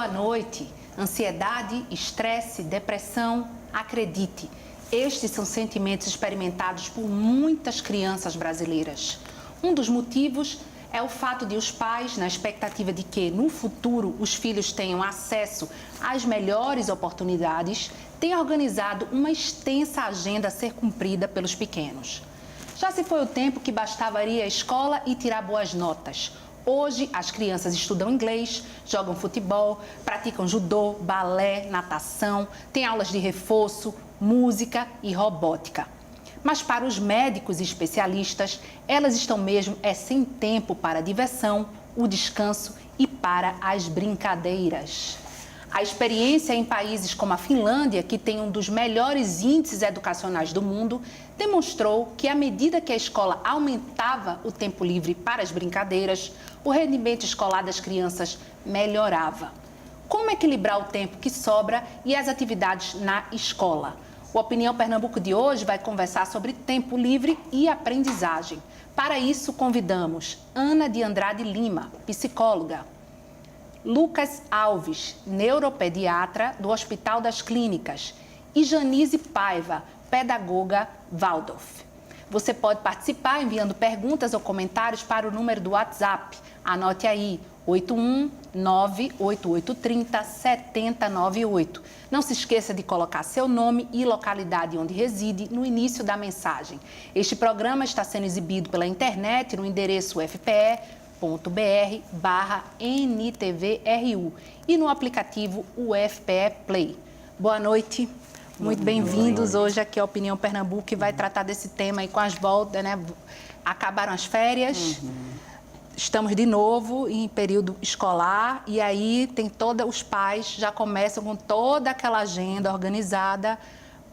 Boa noite. Ansiedade, estresse, depressão, acredite, estes são sentimentos experimentados por muitas crianças brasileiras. Um dos motivos é o fato de os pais, na expectativa de que no futuro os filhos tenham acesso às melhores oportunidades, têm organizado uma extensa agenda a ser cumprida pelos pequenos. Já se foi o tempo que bastava ir à escola e tirar boas notas. Hoje, as crianças estudam inglês, jogam futebol, praticam judô, balé, natação, têm aulas de reforço, música e robótica. Mas para os médicos e especialistas, elas estão mesmo sem tempo para a diversão, o descanso e para as brincadeiras. A experiência em países como a Finlândia, que tem um dos melhores índices educacionais do mundo, demonstrou que à medida que a escola aumentava o tempo livre para as brincadeiras, o rendimento escolar das crianças melhorava. Como equilibrar o tempo que sobra e as atividades na escola? O Opinião Pernambuco de hoje vai conversar sobre tempo livre e aprendizagem. Para isso, convidamos Ana de Andrade Lima, psicóloga, Lucas Alves, neuropediatra do Hospital das Clínicas, e Janise Paiva, pedagoga Waldorf. Você pode participar enviando perguntas ou comentários para o número do WhatsApp. Anote aí, 819-8830-7098. Não se esqueça de colocar seu nome e localidade onde reside no início da mensagem. Este programa está sendo exibido pela internet no endereço fpe.br/NTVRU e no aplicativo UFPE Play. Boa noite, muito bem-vindos. Hoje aqui a Opinião Pernambuco que vai tratar desse tema aí com as voltas, né? Acabaram as férias. Estamos de novo em período escolar e aí os pais já começam com toda aquela agenda organizada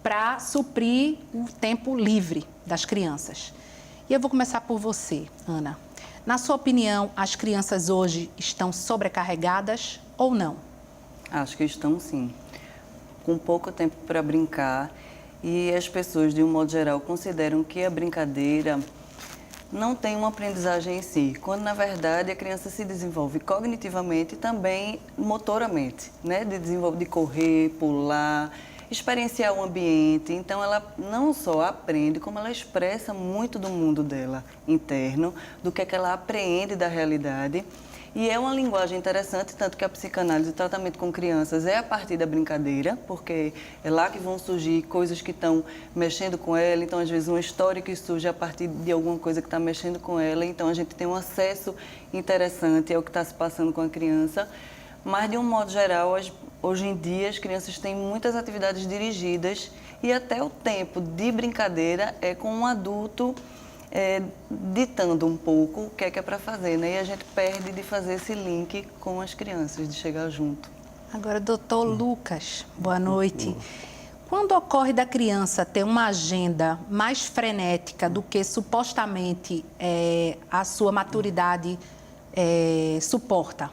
para suprir o tempo livre das crianças. E eu vou começar por você, Ana. Na sua opinião, as crianças hoje estão sobrecarregadas ou não? Acho que estão sim, com pouco tempo para brincar, e as pessoas, de um modo geral, consideram que a brincadeira não tem uma aprendizagem em si, quando na verdade a criança se desenvolve cognitivamente e também motoramente, né? De correr, pular, experienciar o ambiente. Então ela não só aprende, como ela expressa muito do mundo dela interno, do que é que ela apreende da realidade. E é uma linguagem interessante, tanto que a psicanálise, o tratamento com crianças é a partir da brincadeira, porque é lá que vão surgir coisas que estão mexendo com ela. Então, às vezes, uma história que surge a partir de alguma coisa que está mexendo com ela. Então, a gente tem um acesso interessante ao que está se passando com a criança. Mas, de um modo geral, hoje em dia, as crianças têm muitas atividades dirigidas e até o tempo de brincadeira é com um adulto ditando um pouco o que é para fazer, né? E a gente perde de fazer esse link com as crianças, de chegar junto. Agora, doutor Lucas, boa noite. Quando ocorre da criança ter uma agenda mais frenética do que supostamente a sua maturidade suporta,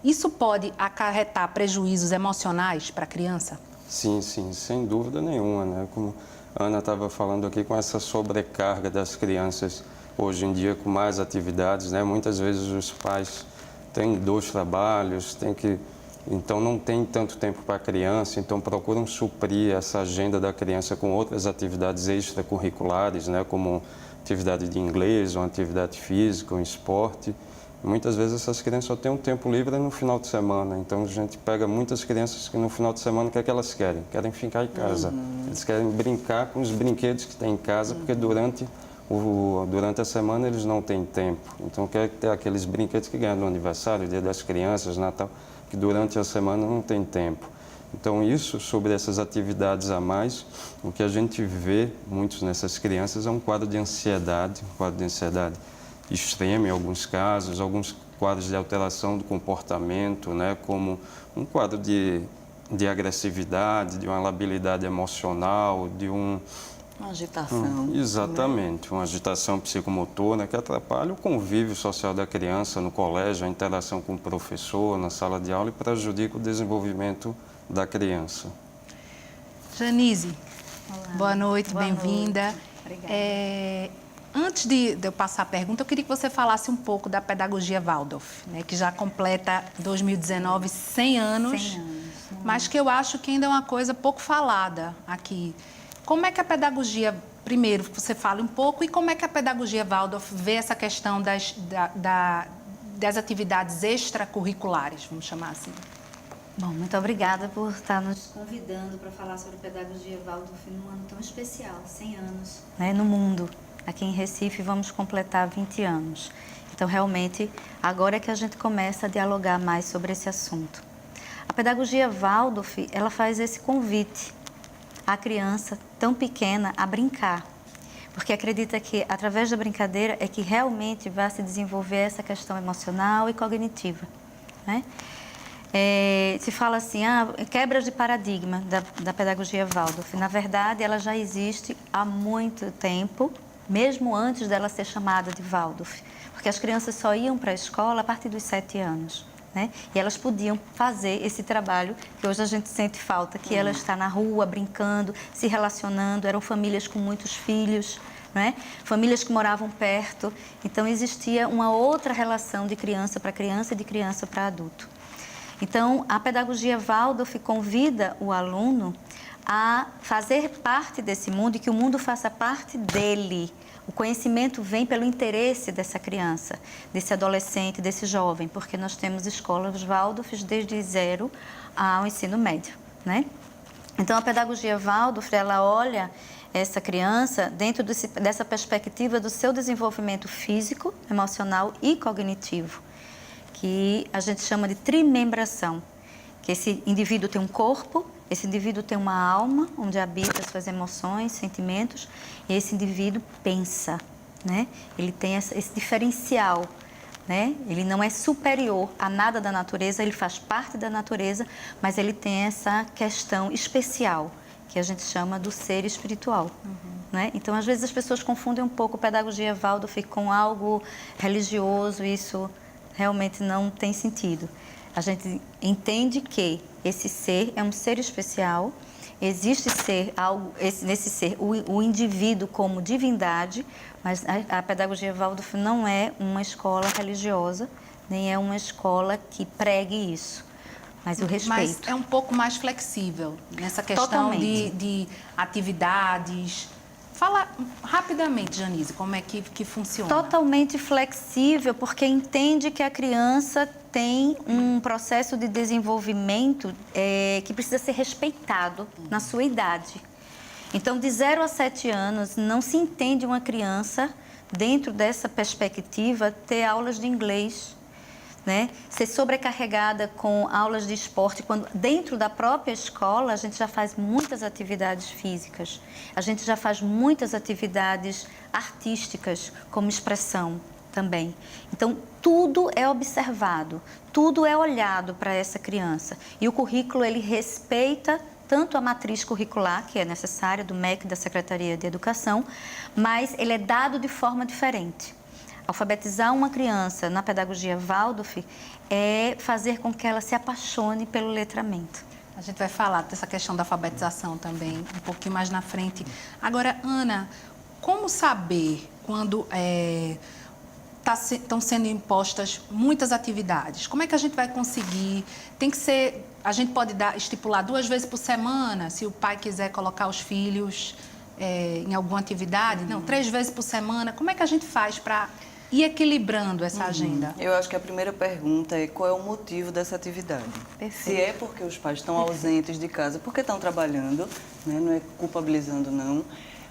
isso pode acarretar prejuízos emocionais para a criança? Sim, sem dúvida nenhuma, né? Como a Ana estava falando aqui, com essa sobrecarga das crianças hoje em dia, com mais atividades, né? Muitas vezes os pais têm 2 trabalhos, então não tem tanto tempo para a criança, então procuram suprir essa agenda da criança com outras atividades extracurriculares, né? Como atividade de inglês, uma atividade física, um esporte. Muitas vezes essas crianças só têm um tempo livre no final de semana, então a gente pega muitas crianças que no final de semana, o que é que elas querem? Querem ficar em casa. Eles querem brincar com os brinquedos que têm em casa, porque durante a semana eles não têm tempo. Então quer ter aqueles brinquedos que ganham no aniversário, Dia das Crianças, Natal, que durante a semana não tem tempo. Então isso, sobre essas atividades a mais, o que a gente vê muitos nessas crianças é um quadro de ansiedade extremo em alguns casos, alguns quadros de alteração do comportamento, né, como um quadro de agressividade, de uma labilidade emocional, uma agitação. Exatamente, uma agitação psicomotora que atrapalha o convívio social da criança no colégio, a interação com o professor, na sala de aula, e prejudica o desenvolvimento da criança. Janise, olá. Boa noite, bem-vinda. Obrigada. Antes de eu passar a pergunta, eu queria que você falasse um pouco da pedagogia Waldorf, né, que já completa 2019 100 anos, 100 anos, mas que eu acho que ainda é uma coisa pouco falada aqui. Como é que a pedagogia, primeiro, você fala um pouco, e como é que a pedagogia Waldorf vê essa questão das atividades extracurriculares, vamos chamar assim? Bom, muito obrigada por estar nos convidando para falar sobre pedagogia Waldorf num ano tão especial, 100 anos, né, no mundo. Aqui em Recife vamos completar 20 anos. Então, realmente, agora é que a gente começa a dialogar mais sobre esse assunto. A pedagogia Waldorf, ela faz esse convite à criança tão pequena a brincar, porque acredita que, através da brincadeira, é que realmente vai se desenvolver essa questão emocional e cognitiva, né? Se fala assim, quebras de paradigma da pedagogia Waldorf. Na verdade, ela já existe há muito tempo, mesmo antes dela ser chamada de Waldorf, porque as crianças só iam para a escola a partir dos 7 anos, né? E elas podiam fazer esse trabalho que hoje a gente sente falta, que ela está na rua, brincando, se relacionando. Eram famílias com muitos filhos, né? Famílias que moravam perto. Então, existia uma outra relação de criança para criança e de criança para adulto. Então, a pedagogia Waldorf convida o aluno a fazer parte desse mundo e que o mundo faça parte dele. O conhecimento vem pelo interesse dessa criança, desse adolescente, desse jovem, porque nós temos escolas Waldorf desde 0 ao ensino médio, né? Então, a pedagogia Waldorf, ela olha essa criança dentro dessa perspectiva do seu desenvolvimento físico, emocional e cognitivo, que a gente chama de trimembração, que esse indivíduo tem um corpo, esse indivíduo tem uma alma, onde habita suas emoções, sentimentos, e esse indivíduo pensa, né? Ele tem esse diferencial, né? Ele não é superior a nada da natureza, ele faz parte da natureza, mas ele tem essa questão especial, que a gente chama do ser espiritual. Né? Então, às vezes, as pessoas confundem um pouco pedagogia Waldorf com algo religioso, e isso realmente não tem sentido. A gente entende que esse ser é um ser especial, existe ser algo, nesse ser o indivíduo como divindade, mas a pedagogia Waldorf não é uma escola religiosa, nem é uma escola que pregue isso, mas o respeito. Mas é um pouco mais flexível nessa questão de atividades. Fala rapidamente, Janise, como é que funciona. Totalmente flexível, porque entende que a criança tem um processo de desenvolvimento que precisa ser respeitado na sua idade. Então, de 0 a 7 anos, não se entende uma criança, dentro dessa perspectiva, ter aulas de inglês, né? Ser sobrecarregada com aulas de esporte, quando dentro da própria escola a gente já faz muitas atividades físicas, a gente já faz muitas atividades artísticas, como expressão também. Então, tudo é observado, tudo é olhado para essa criança. E o currículo, ele respeita tanto a matriz curricular, que é necessária, do MEC, da Secretaria de Educação, mas ele é dado de forma diferente. Alfabetizar uma criança na pedagogia Waldorf é fazer com que ela se apaixone pelo letramento. A gente vai falar dessa questão da alfabetização também um pouquinho mais na frente. Agora, Ana, como saber quando estão sendo impostas muitas atividades? Como é que a gente vai conseguir? Tem que ser, a gente pode estipular 2 vezes por semana, se o pai quiser colocar os filhos em alguma atividade? Não, 3 vezes por semana. Como é que a gente faz para ir equilibrando essa agenda? Eu acho que a primeira pergunta é qual é o motivo dessa atividade. Perfeito. Se é porque os pais estão ausentes de casa, porque estão trabalhando, né? Não é culpabilizando não,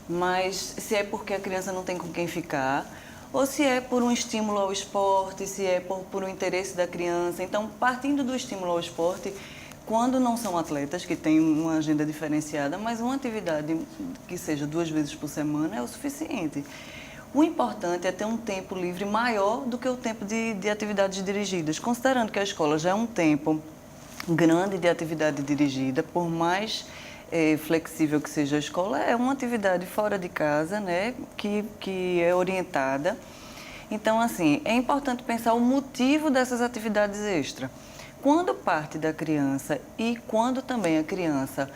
mas se é porque a criança não tem com quem ficar, ou se é por um estímulo ao esporte, se é por um interesse da criança. Então, partindo do estímulo ao esporte, quando não são atletas, que têm uma agenda diferenciada, mas uma atividade que seja 2 vezes por semana é o suficiente. O importante é ter um tempo livre maior do que o tempo de atividades dirigidas. Considerando que a escola já é um tempo grande de atividade dirigida, por mais flexível que seja a escola, é uma atividade fora de casa, né, que é orientada. Então, assim, é importante pensar o motivo dessas atividades extra. quando parte da criança e quando também a criança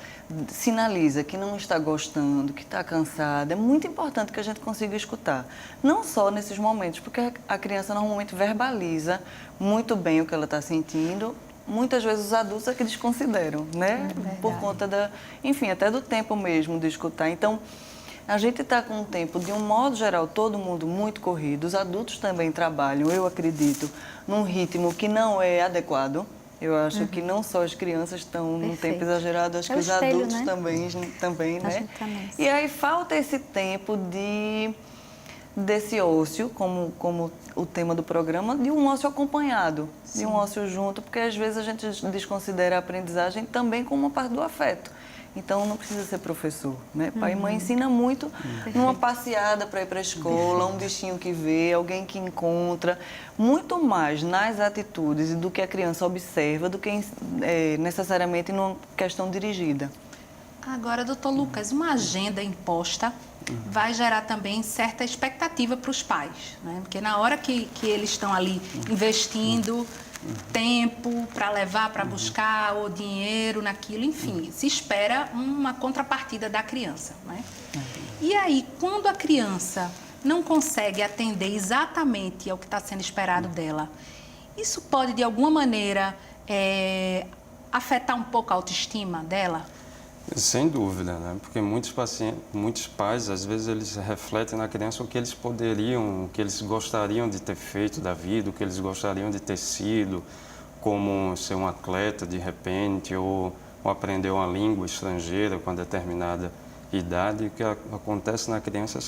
sinaliza que não está gostando, que está cansada, é muito importante que a gente consiga escutar. Não só nesses momentos, porque a criança normalmente verbaliza muito bem o que ela está sentindo. Muitas vezes os adultos é que desconsideram, né? Por conta enfim, até do tempo mesmo de escutar. Então, a gente está com um tempo, de um modo geral, todo mundo muito corrido. Os adultos também trabalham, eu acredito, num ritmo que não é adequado. Eu acho que não só as crianças estão num tempo exagerado, acho que os adultos, né? também, né? E aí falta esse tempo desse ócio, como o tema do programa, de um ócio acompanhado, de um ócio junto, porque às vezes a gente desconsidera a aprendizagem também como uma parte do afeto. Então, não precisa ser professor, né? Pai e mãe ensina muito numa passeada para ir para a escola, um bichinho que vê, alguém que encontra, muito mais nas atitudes do que a criança observa do que necessariamente numa questão dirigida. Agora, doutor Lucas, uma agenda imposta vai gerar também certa expectativa para os pais, né? Porque na hora que eles estão ali investindo tempo para levar, para buscar, ou dinheiro naquilo, enfim, se espera uma contrapartida da criança, né? E aí, quando a criança não consegue atender exatamente ao que está sendo esperado dela, isso pode, de alguma maneira, afetar um pouco a autoestima dela? Sem dúvida, né? Porque muitos pais, às vezes, eles refletem na criança o que eles poderiam, o que eles gostariam de ter feito da vida, o que eles gostariam de ter sido, como ser um atleta de repente, ou aprender uma língua estrangeira com determinada idade. E o que acontece na criança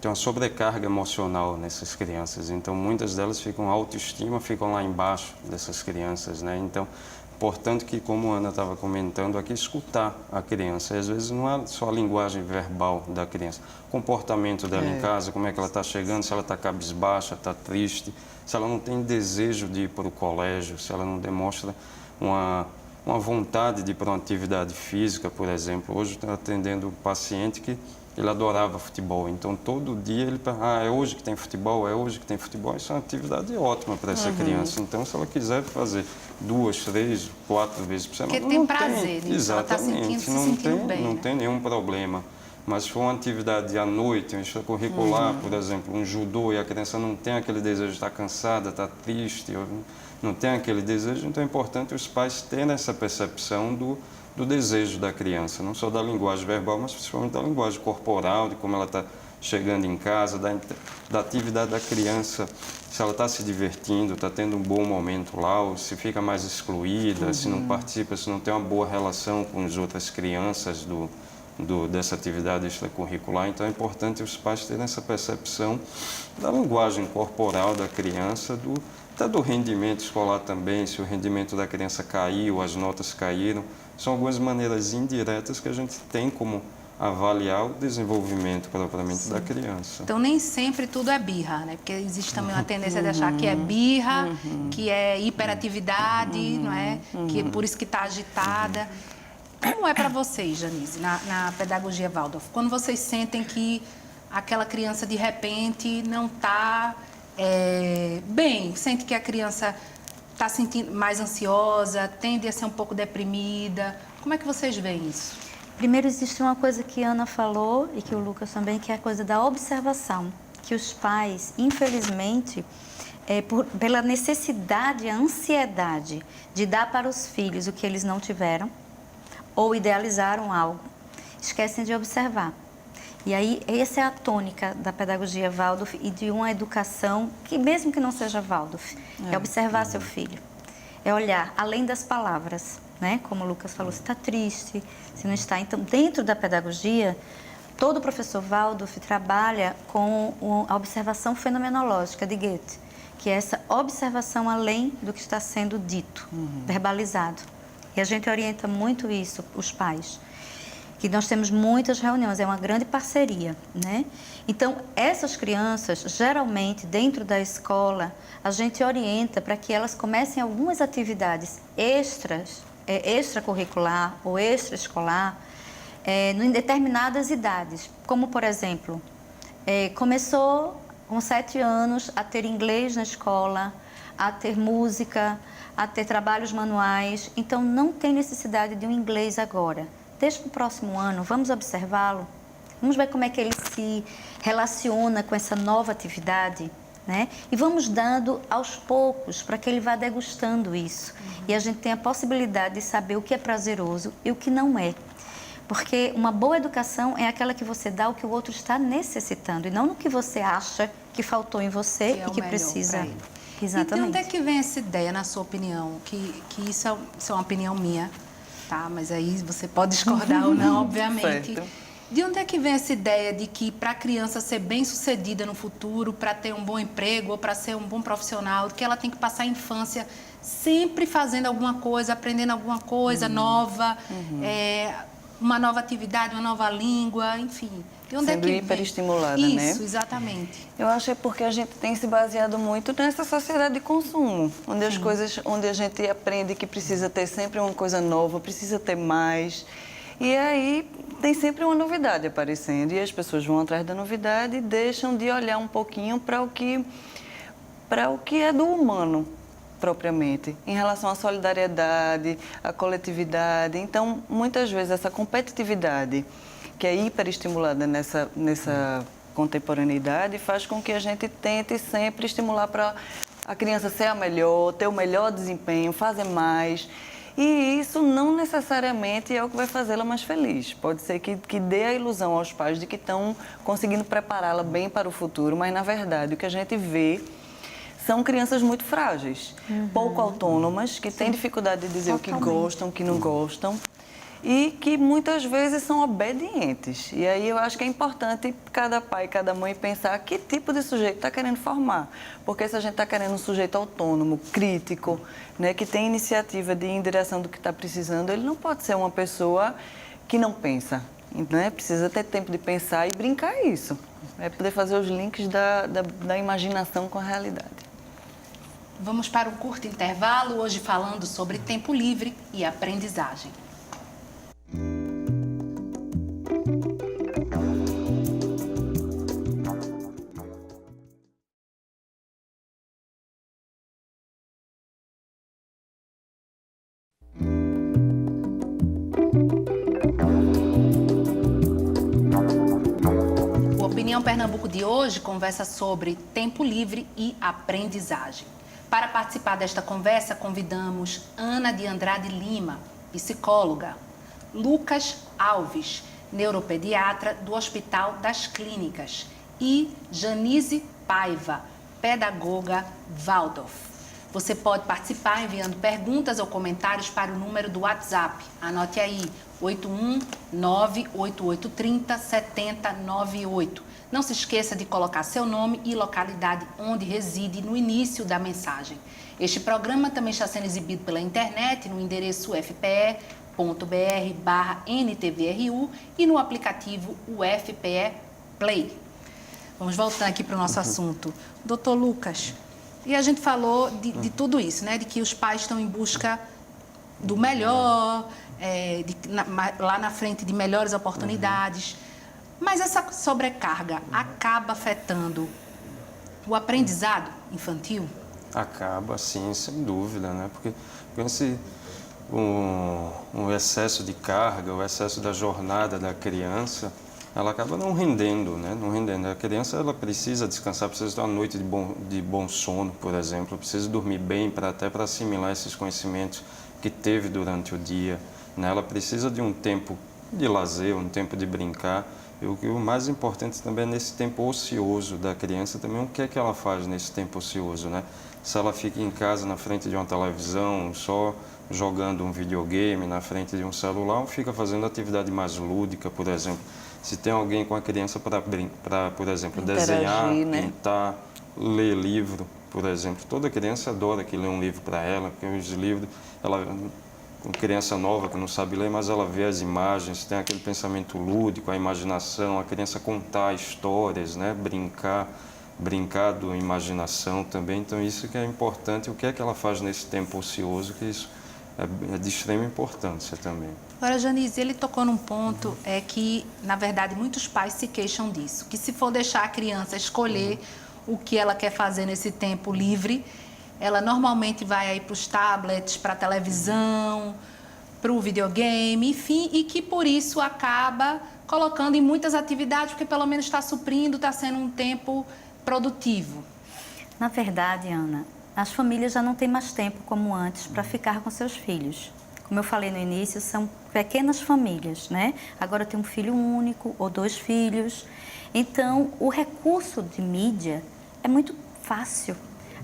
tem uma sobrecarga emocional nessas crianças. Então, muitas delas ficam autoestima, ficam lá embaixo dessas crianças, né? Então, importante que, como a Ana estava comentando aqui, escutar a criança. E, às vezes não é só a linguagem verbal da criança, o comportamento dela em casa, como é que ela está chegando, se ela está cabisbaixa, está triste, se ela não tem desejo de ir para o colégio, se ela não demonstra uma vontade de ir para uma atividade física, por exemplo. Hoje estou atendendo um paciente que ele adorava futebol, então todo dia ele é hoje que tem futebol, é hoje que tem futebol. Isso é uma atividade ótima para essa criança. Então, se ela quiser fazer 2, 3, 4 vezes por semana, porque tem prazer, exatamente, não tem nenhum problema. Mas se for uma atividade à noite, um extracurricular, por exemplo, um judô, e a criança não tem aquele desejo de estar cansada, está triste, não tem aquele desejo, então é importante os pais terem essa percepção do desejo da criança, não só da linguagem verbal, mas principalmente da linguagem corporal, de como ela está chegando em casa, da atividade da criança, se ela está se divertindo, está tendo um bom momento lá, ou se fica mais excluída, se não participa, se não tem uma boa relação com as outras crianças dessa atividade extracurricular. Então é importante os pais terem essa percepção da linguagem corporal da criança, até do rendimento escolar também, se o rendimento da criança caiu, as notas caíram. São algumas maneiras indiretas que a gente tem como avaliar o desenvolvimento propriamente da criança. Então, nem sempre tudo é birra, né? Porque existe também uma tendência de achar que é birra, que é hiperatividade, não é? Que é por isso que está agitada. Como é para vocês, Janice, na pedagogia Waldorf? Quando vocês sentem que aquela criança, de repente, não está bem, sente que a criança está sentindo mais ansiosa, tende a ser um pouco deprimida. Como é que vocês veem isso? Primeiro, existe uma coisa que a Ana falou e que o Lucas também, que é a coisa da observação. Que os pais, infelizmente, pela necessidade, a ansiedade de dar para os filhos o que eles não tiveram, ou idealizaram algo, esquecem de observar. E aí, essa é a tônica da pedagogia Waldorf e de uma educação que, mesmo que não seja Waldorf, é observar seu filho. É olhar além das palavras, né? Como o Lucas falou, se está triste, se não está. Então, dentro da pedagogia, todo professor Waldorf trabalha com a observação fenomenológica de Goethe, que é essa observação além do que está sendo dito, verbalizado. E a gente orienta muito isso, os pais. Que nós temos muitas reuniões, é uma grande parceria, né? Então, essas crianças, geralmente, dentro da escola, a gente orienta para que elas comecem algumas atividades extracurricular ou extraescolar, em determinadas idades. Como, por exemplo, começou com 7 anos a ter inglês na escola, a ter música, a ter trabalhos manuais. Então, não tem necessidade de um inglês agora. Deixa para o próximo ano, vamos observá-lo. Vamos ver como é que ele se relaciona com essa nova atividade, né? E vamos dando aos poucos para que ele vá degustando isso. E a gente tem a possibilidade de saber o que é prazeroso e o que não é. Porque uma boa educação é aquela que você dá o que o outro está necessitando e não no que você acha que faltou em você e que precisa. Exatamente. E de onde é que vem essa ideia, na sua opinião? Que isso é uma opinião minha, tá? Mas aí você pode discordar ou não, obviamente. Certo. De onde é que vem essa ideia de que para a criança ser bem-sucedida no futuro, para ter um bom emprego ou para ser um bom profissional, que ela tem que passar a infância sempre fazendo alguma coisa, aprendendo alguma coisa nova, uma nova atividade, uma nova língua, enfim. De onde Sendo é que hiperestimulada, vem? né? Isso, exatamente. Eu acho que é porque a gente tem se baseado muito nessa sociedade de consumo, onde as coisas, onde a gente aprende que precisa ter sempre uma coisa nova, precisa ter mais. E aí tem sempre uma novidade aparecendo e as pessoas vão atrás da novidade e deixam de olhar um pouquinho para o que é do humano propriamente, em relação à solidariedade, à coletividade. Então, muitas vezes essa competitividade que é hiperestimulada nessa contemporaneidade faz com que a gente tente sempre estimular para a criança ser a melhor, ter o melhor desempenho, fazer mais. E isso não necessariamente é o que vai fazê-la mais feliz. Pode ser que dê a ilusão aos pais de que estão conseguindo prepará-la bem para o futuro, mas, na verdade, o que a gente vê são crianças muito frágeis, pouco autônomas, que têm dificuldade de dizer o que gostam, o que não gostam, e que muitas vezes são obedientes. E aí eu acho que é importante cada pai, cada mãe pensar que tipo de sujeito está querendo formar. Porque se a gente está querendo um sujeito autônomo, crítico, né, que tem iniciativa de ir em direção do que está precisando, ele não pode ser uma pessoa que não pensa. Né? Precisa ter tempo de pensar e brincar isso. É poder fazer os links da imaginação com a realidade. Vamos para um curto intervalo, hoje falando sobre tempo livre e aprendizagem. O Opinião Pernambuco de hoje conversa sobre tempo livre e aprendizagem. Para participar desta conversa, convidamos Ana de Andrade Lima, psicóloga, Lucas Alves, neuropediatra do Hospital das Clínicas, e Janise Paiva, pedagoga Waldorf. Você pode participar enviando perguntas ou comentários para o número do WhatsApp. Anote aí, 819-8830-7098. Não se esqueça de colocar seu nome e localidade onde reside no início da mensagem. Este programa também está sendo exibido pela internet no endereço fpe.br/NTVRU e no aplicativo UFPE Play. Vamos voltar aqui para o nosso assunto. Doutor Lucas, e a gente falou de tudo isso, né? De que os pais estão em busca do melhor, lá na frente de melhores oportunidades. Mas essa sobrecarga acaba afetando o aprendizado infantil? Acaba, sim, sem dúvida, né? Porque o excesso de carga, o excesso da jornada da criança, ela acaba não rendendo, né? Não rendendo. A criança, ela precisa descansar, precisa ter uma noite de bom sono, por exemplo, precisa dormir bem até para assimilar esses conhecimentos que teve durante o dia, né? Ela precisa de um tempo de lazer, um tempo de brincar. E o mais importante também é nesse tempo ocioso da criança também, o que é que ela faz nesse tempo ocioso, né? Se ela fica em casa na frente de uma televisão, só jogando um videogame na frente de um celular, ou fica fazendo atividade mais lúdica, por exemplo. Se tem alguém com a criança para, por exemplo, interagir, desenhar, né? pintar, ler livro, por exemplo. Toda criança adora que lê um livro para ela, porque os livros, com criança nova que não sabe ler, mas ela vê as imagens, tem aquele pensamento lúdico, a imaginação, a criança contar histórias, né? Brincar da imaginação também. Então, isso que é importante. O que é que ela faz nesse tempo ocioso, que isso é de extrema importância também. Agora, Janise, ele tocou num ponto que, na verdade, muitos pais se queixam disso, que se for deixar a criança escolher o que ela quer fazer nesse tempo livre, ela normalmente vai aí para os tablets, para a televisão, para o videogame, enfim, e que por isso acaba colocando em muitas atividades, porque pelo menos está suprindo, está sendo um tempo produtivo. Na verdade, Ana, as famílias já não têm mais tempo como antes para ficar com seus filhos. Como eu falei no início, são pequenas famílias, né? Agora tem um filho único ou 2 filhos. Então, o recurso de mídia é muito fácil.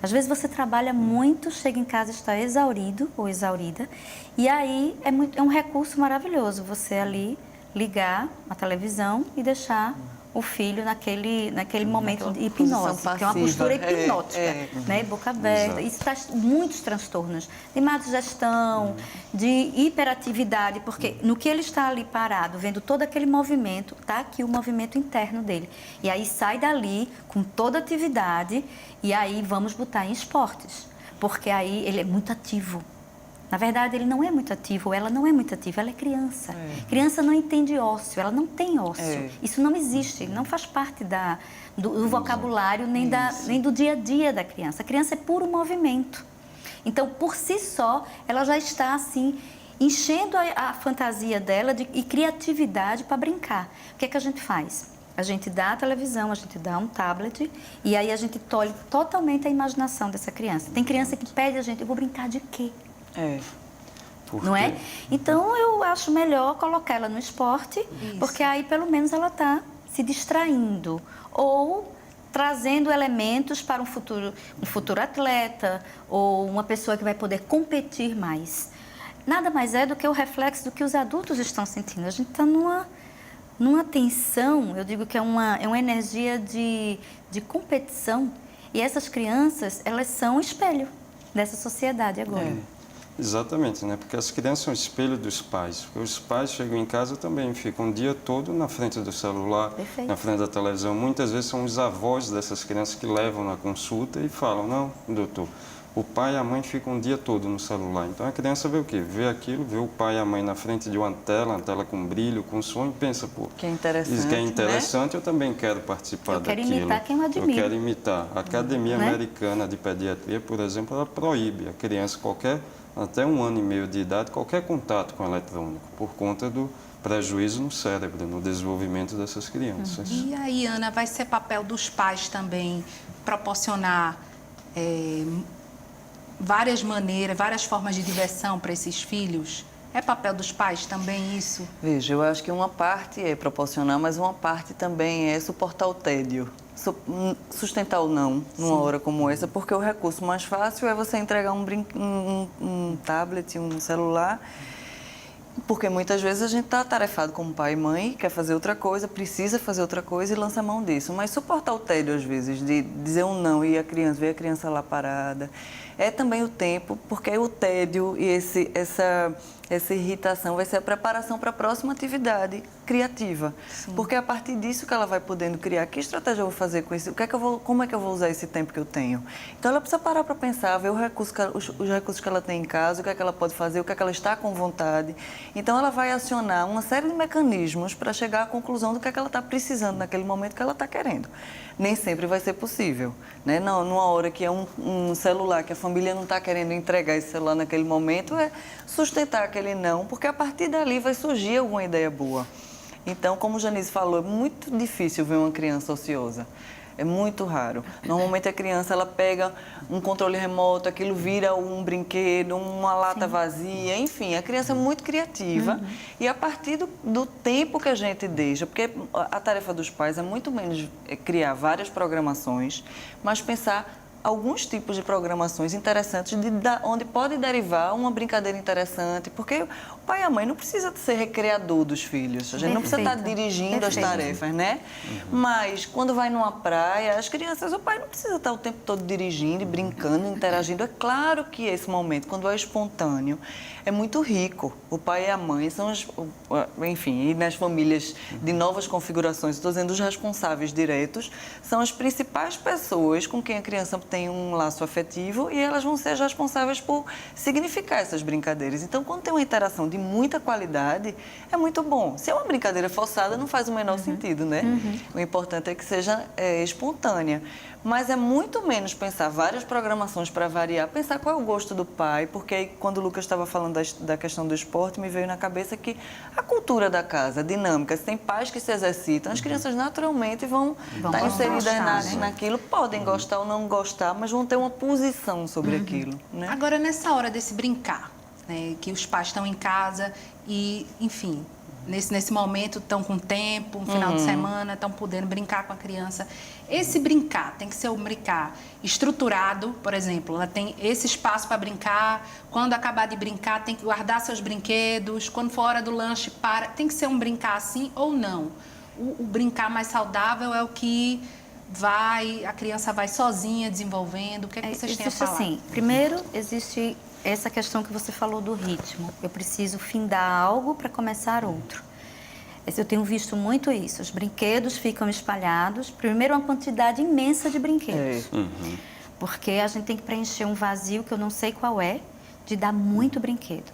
Às vezes você trabalha muito, chega em casa e está exaurido ou exaurida, e aí é um recurso maravilhoso você ali ligar a televisão e deixar o filho naquele momento de hipnose, que é uma postura hipnótica, né? Boca aberta. Isso traz muitos transtornos de má digestão, de hiperatividade, porque no que ele está ali parado, vendo todo aquele movimento, está aqui o movimento interno dele. E aí sai dali com toda a atividade e aí vamos botar em esportes, porque aí ele é muito ativo. Na verdade, ele não é muito ativo, ela não é muito ativa, ela é criança. Criança não entende ócio, ela não tem ócio. Isso não existe, não faz parte do vocabulário, nem do dia a dia da criança. A criança é puro movimento. Então, por si só, ela já está, assim, enchendo a fantasia dela e criatividade para brincar. O que é que a gente faz? A gente dá a televisão, a gente dá um tablet e aí a gente tolhe totalmente a imaginação dessa criança. Tem criança que pede a gente, eu vou brincar de quê? Não é? Então, eu acho melhor colocar ela no esporte, porque aí, pelo menos, ela está se distraindo ou trazendo elementos para um futuro atleta ou uma pessoa que vai poder competir mais. Nada mais é do que o reflexo do que os adultos estão sentindo. A gente está numa tensão, eu digo que é uma energia de competição, e essas crianças, elas são o espelho dessa sociedade agora. Exatamente, né? Porque as crianças são o espelho dos pais. Porque os pais chegam em casa também, ficam o dia todo na frente do celular, na frente da televisão. Muitas vezes são os avós dessas crianças que levam na consulta e falam, não, doutor, o pai e a mãe ficam o dia todo no celular. Então a criança vê o quê? Vê aquilo, vê o pai e a mãe na frente de uma tela com brilho, com som, e pensa, pô, que é interessante, isso que é interessante, né? Eu também quero participar daquilo. Eu quero imitar quem eu admiro. Eu quero imitar. A Academia Americana de Pediatria, por exemplo, ela proíbe a criança até 1 ano e meio de idade, qualquer contato com eletrônico, por conta do prejuízo no cérebro, no desenvolvimento dessas crianças. E aí, Ana, vai ser papel dos pais também proporcionar várias maneiras, várias formas de diversão para esses filhos? É papel dos pais também isso? Veja, eu acho que uma parte é proporcionar, mas uma parte também é suportar o tédio. Sustentar ou não numa hora como essa, porque o recurso mais fácil é você entregar um tablet, um celular, porque muitas vezes a gente está atarefado como pai e mãe, quer fazer outra coisa, precisa fazer outra coisa e lança mão disso. Mas suportar o tédio, às vezes, de dizer um não e ver a criança lá parada, é também o tempo, porque o tédio e essa irritação vai ser a preparação para a próxima atividade criativa. Sim. Porque é a partir disso que ela vai podendo criar. Que estratégia eu vou fazer com isso? Como é que eu vou usar esse tempo que eu tenho? Então, ela precisa parar para pensar, ver os recursos que ela tem em casa, o que é que ela pode fazer, o que é que ela está com vontade. Então, ela vai acionar uma série de mecanismos para chegar à conclusão do que é que ela está precisando naquele momento que ela está querendo. Nem sempre vai ser possível, né? Não, numa hora que é um celular, que a família não está querendo entregar esse celular naquele momento, é sustentar aquele não, porque a partir dali vai surgir alguma ideia boa. Então, como o Janice falou, é muito difícil ver uma criança ociosa. É muito raro. Normalmente a criança, ela pega um controle remoto, aquilo vira um brinquedo, uma lata vazia, enfim, a criança é muito criativa. E a partir do tempo que a gente deixa, porque a tarefa dos pais é muito menos criar várias programações, mas pensar alguns tipos de programações interessantes, onde pode derivar uma brincadeira interessante, porque o pai e a mãe não precisa ser recreador dos filhos, a gente não precisa estar dirigindo as tarefas, né? Mas quando vai numa praia, as crianças, o pai não precisa estar o tempo todo dirigindo, brincando, interagindo. É claro que esse momento, quando é espontâneo, é muito rico. O pai e a mãe são enfim, e nas famílias de novas configurações, estou dizendo os responsáveis diretos, são as principais pessoas com quem a criança têm um laço afetivo e elas vão ser as responsáveis por significar essas brincadeiras. Então, quando tem uma interação de muita qualidade, é muito bom. Se é uma brincadeira forçada, não faz o menor sentido, né? O importante é que seja espontânea. Mas é muito menos pensar várias programações para variar, pensar qual é o gosto do pai, porque aí, quando o Lucas estava falando da questão do esporte, me veio na cabeça que a cultura da casa, a dinâmica, se tem pais que se exercitam, as crianças naturalmente vão estar inseridas naquilo, podem gostar ou não gostar, mas vão ter uma posição sobre aquilo. Né? Agora, nessa hora desse brincar, né, que os pais estão em casa e, enfim, nesse momento estão com tempo, um final de semana, estão podendo brincar com a criança. Esse brincar tem que ser um brincar estruturado, por exemplo, ela tem esse espaço para brincar, quando acabar de brincar tem que guardar seus brinquedos, quando for hora do lanche para, tem que ser um brincar assim ou não? O brincar mais saudável é o que a criança vai sozinha desenvolvendo, o que é que vocês têm a falar? Assim, primeiro existe essa questão que você falou do ritmo. Eu preciso findar algo para começar outro. Eu tenho visto muito isso. Os brinquedos ficam espalhados. Primeiro, uma quantidade imensa de brinquedos. Porque a gente tem que preencher um vazio que eu não sei qual é, de dar muito brinquedo.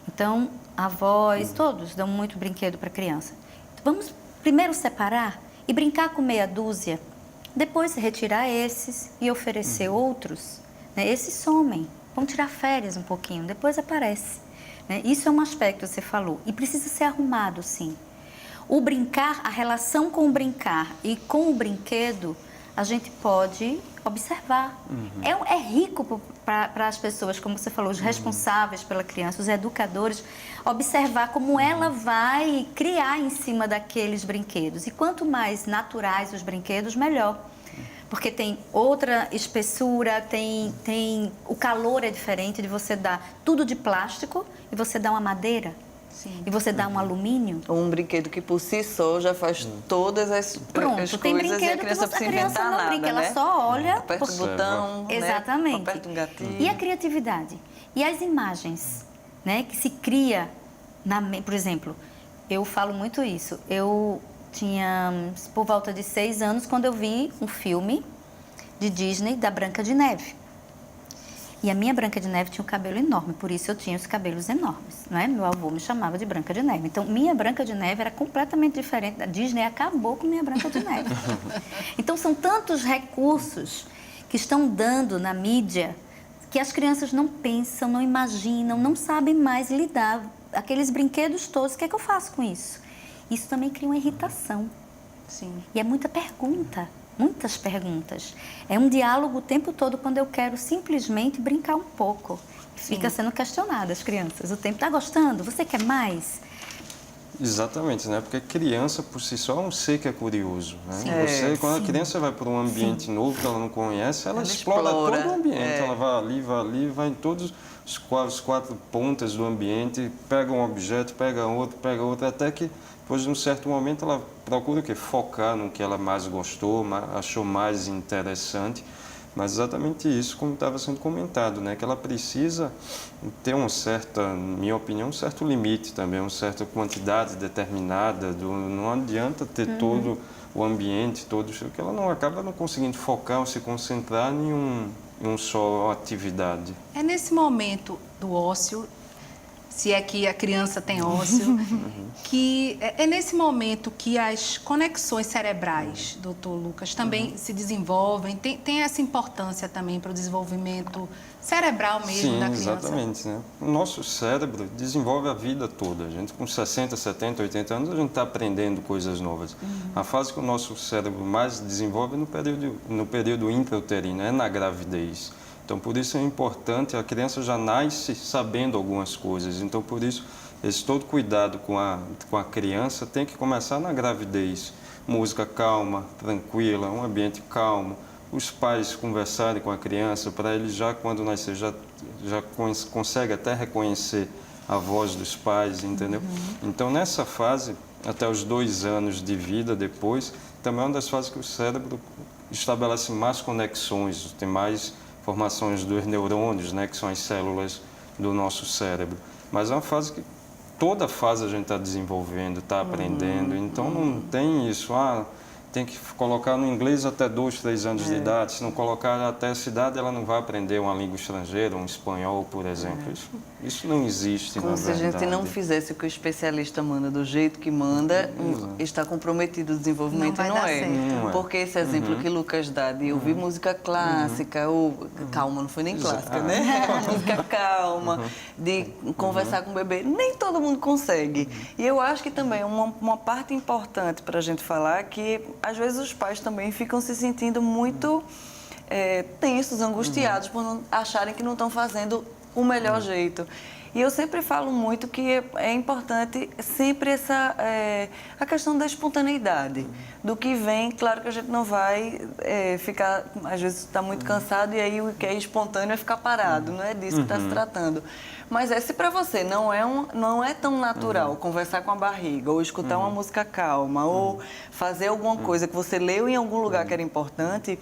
Então, avós, todos dão muito brinquedo para a criança. Então, vamos primeiro separar e brincar com meia dúzia. Depois, retirar esses e oferecer outros. Né? Esses somem. Vão tirar férias um pouquinho, depois aparece. Né? Isso é um aspecto que você falou. E precisa ser arrumado, sim. O brincar, a relação com o brincar e com o brinquedo, a gente pode observar. É rico para as pessoas, como você falou, os responsáveis pela criança, os educadores, observar como ela vai criar em cima daqueles brinquedos. E quanto mais naturais os brinquedos, melhor. Porque tem outra espessura, o calor é diferente de você dar tudo de plástico e você dar uma madeira. Sim. E você dá um alumínio. Ou um brinquedo que por si só já faz todas as coisas tem brinquedo e a criança que a criança não nada, brinca, né? ela só olha. Aperta o botão, exatamente. Né? Aperta um gatilho. E a criatividade? E as imagens, né? Que se cria, por exemplo, eu falo muito isso. Eu tinha por volta de 6 anos quando eu vi um filme de Disney da Branca de Neve. E a minha Branca de Neve tinha um cabelo enorme, por isso eu tinha os cabelos enormes, não é? Meu avô me chamava de Branca de Neve. Então, minha Branca de Neve era completamente diferente da Disney, acabou com minha Branca de Neve. Então, são tantos recursos que estão dando na mídia que as crianças não pensam, não imaginam, não sabem mais lidar. Aqueles brinquedos todos, o que é que eu faço com isso? Isso também cria uma irritação. Sim. E é muita pergunta. Muitas perguntas. É um diálogo o tempo todo quando eu quero simplesmente brincar um pouco. Fica sendo questionada as crianças. O tempo está gostando? Você quer mais? Exatamente, né? Porque criança por si só é um ser que é curioso. Né? Quando a criança vai para um ambiente novo que ela não conhece, ela explora todo o ambiente. Ela vai vai em todos os 4 pontas do ambiente, pega um objeto, pega outro, até que depois de um certo momento ela procura o quê? Focar no que ela mais gostou, achou mais interessante. Mas exatamente isso, como estava sendo comentado, né? Que ela precisa ter na minha opinião, um certo limite também, uma certa quantidade determinada. Não adianta ter todo o ambiente, que ela acaba não conseguindo focar ou se concentrar em uma só atividade. É nesse momento do ócio, se é que a criança tem ócio, que é nesse momento que as conexões cerebrais, doutor Lucas, também se desenvolvem, tem essa importância também para o desenvolvimento cerebral mesmo da criança. Sim, exatamente. Né? O nosso cérebro desenvolve a vida toda. A gente com 60, 70, 80 anos, a gente está aprendendo coisas novas. A fase que o nosso cérebro mais desenvolve é no período intrauterino, é na gravidez. Então, por isso é importante, a criança já nasce sabendo algumas coisas. Então, por isso, todo cuidado com a criança tem que começar na gravidez. Música calma, tranquila, um ambiente calmo. Os pais conversarem com a criança, para ele já, quando nascer, já consegue até reconhecer a voz dos pais, entendeu? Então, nessa fase, até os 2 anos de vida depois, também é uma das fases que o cérebro estabelece mais conexões, tem mais formações dos neurônios, né, que são as células do nosso cérebro. Mas é uma fase que toda fase a gente está desenvolvendo, está aprendendo, então não tem isso, tem que colocar no inglês até 2, 3 anos de idade. Se não colocar até essa idade, ela não vai aprender uma língua estrangeira, um espanhol, por exemplo. Isso não existe, como se a gente não fizesse o que o especialista manda do jeito que manda, está comprometido o desenvolvimento, não é. Porque esse exemplo que Lucas dá de ouvir música clássica, ou calma, não foi nem clássica, né? Música calma, de conversar com o bebê, nem todo mundo consegue. E eu acho que também uma parte importante para a gente falar é que às vezes os pais também ficam se sentindo muito tensos, angustiados por não acharem que não estão fazendo o melhor jeito. E eu sempre falo muito que é importante sempre a questão da espontaneidade. Do que vem, claro que a gente não vai ficar, às vezes está muito cansado e aí o que é espontâneo é ficar parado, não é disso que está se tratando. Mas se para você não é tão natural conversar com a barriga, ou escutar uma música calma, ou fazer alguma coisa que você leu em algum lugar que era importante,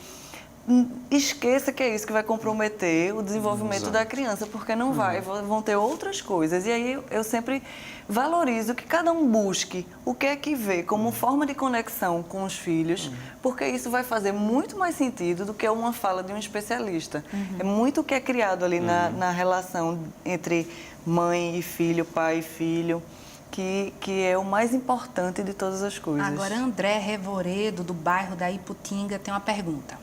esqueça que é isso que vai comprometer o desenvolvimento da criança, porque não vão ter outras coisas. E aí eu sempre valorizo que cada um busque o que é que vê como forma de conexão com os filhos, porque isso vai fazer muito mais sentido do que uma fala de um especialista. É muito o que é criado ali na relação entre mãe e filho, pai e filho, que é o mais importante de todas as coisas. Agora, André Revoredo, do bairro da Iputinga, tem uma pergunta.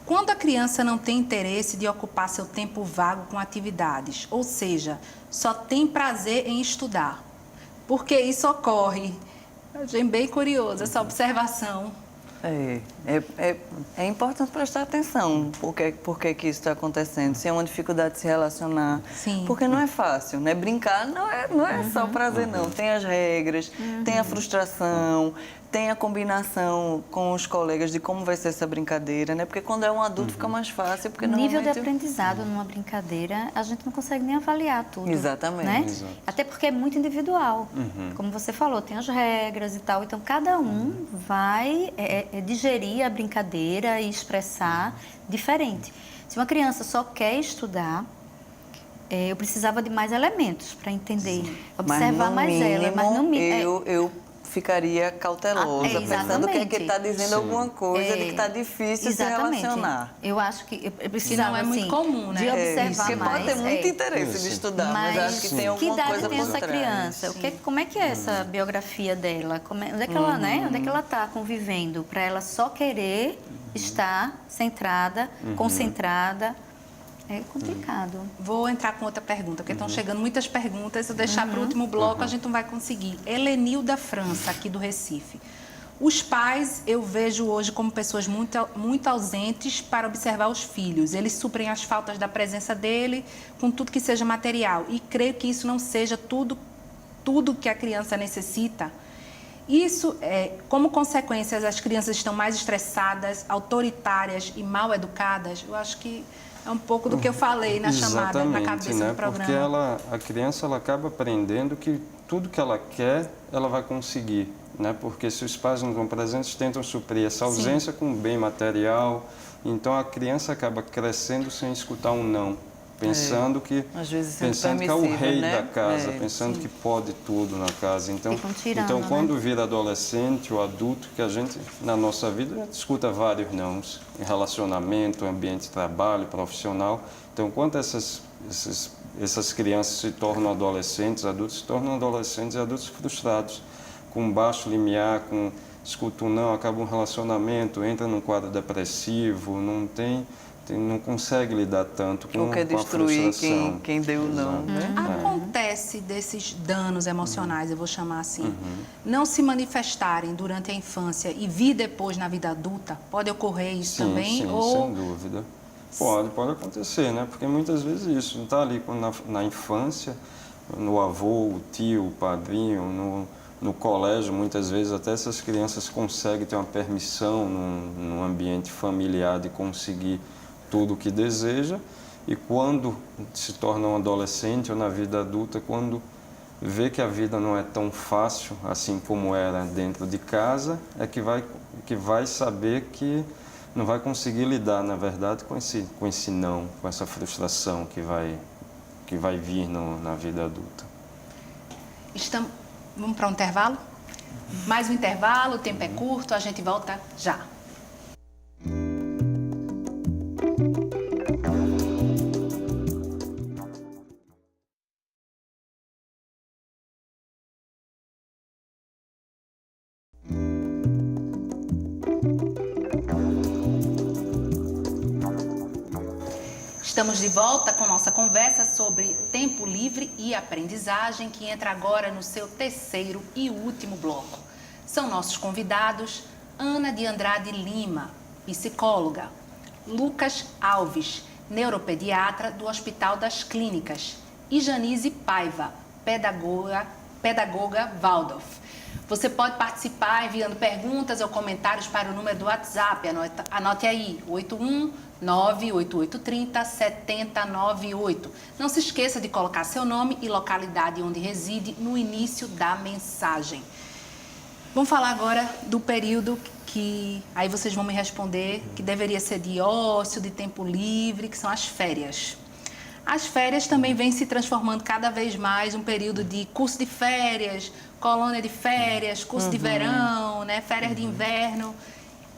Quando a criança não tem interesse de ocupar seu tempo vago com atividades, ou seja, só tem prazer em estudar, por que isso ocorre? Eu achei bem curioso essa observação. É importante prestar atenção por que isso está acontecendo, se é uma dificuldade de se relacionar. Sim. Porque não é fácil, né? Brincar não é só prazer, não. Tem as regras, tem a frustração, tem a combinação com os colegas de como vai ser essa brincadeira, né? Porque quando é um adulto fica mais fácil. Porque o nível de aprendizado numa brincadeira, a gente não consegue nem avaliar tudo. Exatamente. Né? Até porque é muito individual. Como você falou, tem as regras e tal. Então, cada um vai digerir a brincadeira e expressar diferente. Se uma criança só quer estudar, eu precisava de mais elementos para entender, observar mais ela. Mas no mínimo, eu ficaria cautelosa, pensando que ele está dizendo alguma coisa de que está difícil se relacionar. Eu acho que eu precisava, não é muito comum, né? de observar porque mais. Porque pode ter muito interesse de estudar, mas acho que tem alguma coisa por trás. Que idade tem essa criança? Como é que é essa biografia dela? Onde é que ela, né? Onde é que ela está convivendo? Para ela só querer estar centrada, concentrada. É complicado. Vou entrar com outra pergunta, porque estão chegando muitas perguntas. Se eu deixar para o último bloco, a gente não vai conseguir. Helenilda França, aqui do Recife. Os pais, eu vejo hoje como pessoas muito ausentes para observar os filhos. Eles suprem as faltas da presença dele com tudo que seja material. E creio que isso não seja tudo que a criança necessita. Isso, como consequência, as crianças estão mais estressadas, autoritárias e mal educadas. Eu acho que é um pouco do que eu falei na chamada, na cabeça do programa. Porque a criança acaba aprendendo que tudo que ela quer, ela vai conseguir, né? Porque se os pais não estão presentes, tentam suprir essa ausência com bem material. Então, a criança acaba crescendo sem escutar um não, pensando que é o rei da casa, pensando que pode tudo na casa. Então, quando vira adolescente ou adulto, que a gente, na nossa vida, a gente escuta vários nãos em relacionamento, ambiente de trabalho, profissional. Então, quando essas crianças se tornam adolescentes, adultos se tornam adolescentes e adultos frustrados, com baixo limiar, escuta um não, acaba um relacionamento, entra num quadro depressivo, não consegue lidar tanto com a frustração. Ou quer destruir quem deu não, né? Acontece desses danos emocionais, eu vou chamar assim, não se manifestarem durante a infância e vir depois na vida adulta? Pode ocorrer isso também? Sim, sem dúvida. Pode acontecer, né? Porque muitas vezes isso não está ali na infância, no avô, o tio, o padrinho, no colégio, muitas vezes até essas crianças conseguem ter uma permissão num ambiente familiar de conseguir tudo o que deseja, e quando se torna um adolescente ou na vida adulta, quando vê que a vida não é tão fácil assim como era dentro de casa, é que vai saber que não vai conseguir lidar, na verdade, com esse não, com essa frustração que vai vir na vida adulta. Vamos para um intervalo? Mais um intervalo, o tempo é curto, a gente volta já. Estamos de volta com nossa conversa sobre tempo livre e aprendizagem, que entra agora no seu terceiro e último bloco. São nossos convidados Ana de Andrade Lima, psicóloga, Lucas Alves, neuropediatra do Hospital das Clínicas, e Janice Paiva, pedagoga Waldorf. Você pode participar enviando perguntas ou comentários para o número do WhatsApp, anote aí, 81988307098. Não se esqueça de colocar seu nome e localidade onde reside no início da mensagem. Vamos falar agora do período que, aí vocês vão me responder, que deveria ser de ócio, de tempo livre, que são as férias. As férias também vêm se transformando cada vez mais um período de curso de férias, colônia de férias, curso de verão, né, férias de inverno.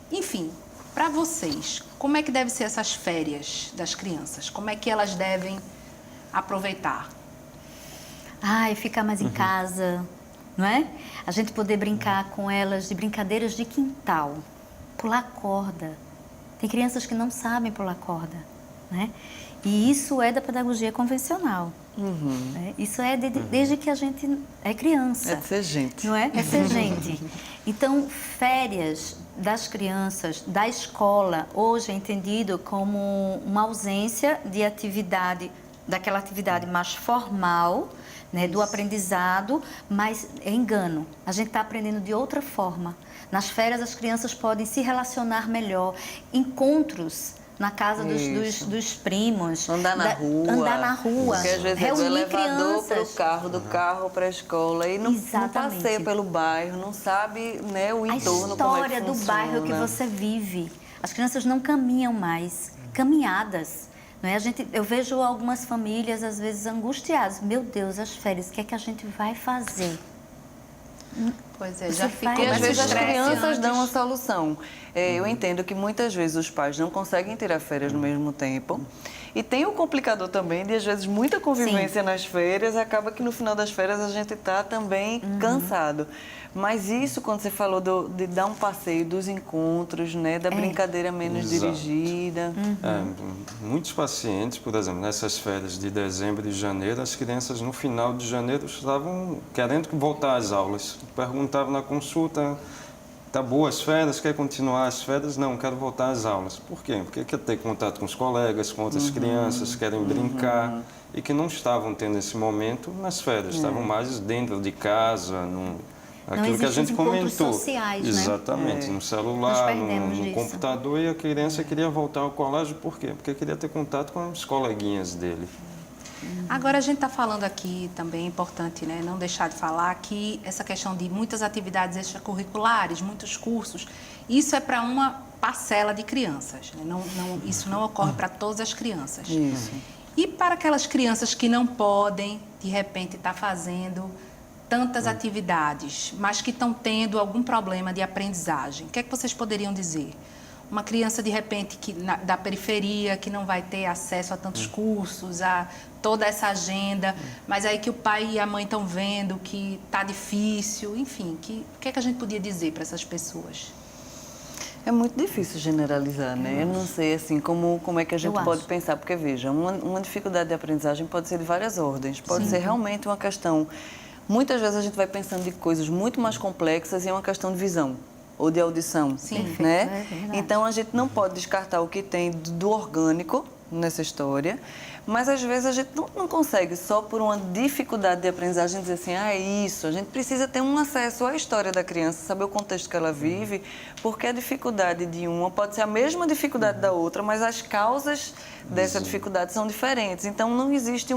Enfim, para vocês, como é que devem ser essas férias das crianças? Como é que elas devem aproveitar? Ficar mais em casa, não é? A gente poder brincar com elas de brincadeiras de quintal, pular corda. Tem crianças que não sabem pular corda, né? E isso é da pedagogia convencional. Né? Isso é desde que a gente é criança. É de ser gente. Não é? É ser gente. Então, férias das crianças, da escola, hoje é entendido como uma ausência de atividade, daquela atividade mais formal, né, do aprendizado, mas é engano. A gente está aprendendo de outra forma. Nas férias, as crianças podem se relacionar melhor. Encontros na casa dos primos. Andar na rua. Porque às vezes é do elevador para o carro, do carro para a escola. E não passeia pelo bairro, não sabe, né, o entorno, como é que funciona. A história do bairro que você vive. As crianças não caminham mais. Caminhadas. Não é? Eu vejo algumas famílias, às vezes, angustiadas. Meu Deus, as férias, o que é que a gente vai fazer? Pois é, já fica. E às vezes as crianças dão a solução. Eu entendo que muitas vezes os pais não conseguem tirar férias no mesmo tempo. E tem o complicador também de, às vezes, muita convivência nas férias. Acaba que no final das férias a gente está também cansado. Mas isso, quando você falou de dar um passeio, dos encontros, né, da brincadeira menos dirigida. Muitos pacientes, por exemplo, nessas férias de dezembro e janeiro, as crianças no final de janeiro estavam querendo voltar às aulas. Perguntavam na consulta, tá boa as férias, quer continuar as férias? Não, quero voltar às aulas. Por quê? Porque quer ter contato com os colegas, com outras crianças, querem brincar, e que não estavam tendo esse momento nas férias, estavam mais dentro de casa, aquilo que a gente comentou. Sociais, exatamente, no celular, no computador, e a criança queria voltar ao colégio, por quê? Porque queria ter contato com os coleguinhas dele. Agora, a gente está falando aqui também, é importante, né, não deixar de falar que essa questão de muitas atividades extracurriculares, muitos cursos, isso é para uma parcela de crianças, né? Isso não ocorre para todas as crianças. Isso. E para aquelas crianças que não podem, de repente, estar fazendo tantas atividades, mas que estão tendo algum problema de aprendizagem, o que é que vocês poderiam dizer? Uma criança, de repente, da periferia, que não vai ter acesso a tantos cursos, a toda essa agenda, mas aí que o pai e a mãe estão vendo que está difícil, enfim, o que é que a gente podia dizer para essas pessoas? É muito difícil generalizar, né? Eu não sei, assim, como é que a gente pode pensar, porque, veja, uma dificuldade de aprendizagem pode ser de várias ordens, pode ser realmente uma questão. Muitas vezes a gente vai pensando de coisas muito mais complexas e é uma questão de visão ou de audição, né? Então, a gente não pode descartar o que tem do orgânico nessa história, mas às vezes a gente não consegue só por uma dificuldade de aprendizagem dizer assim, é isso. A gente precisa ter um acesso à história da criança, saber o contexto que ela vive, porque a dificuldade de uma pode ser a mesma dificuldade da outra, mas as causas dessa dificuldade são diferentes. Então, não existe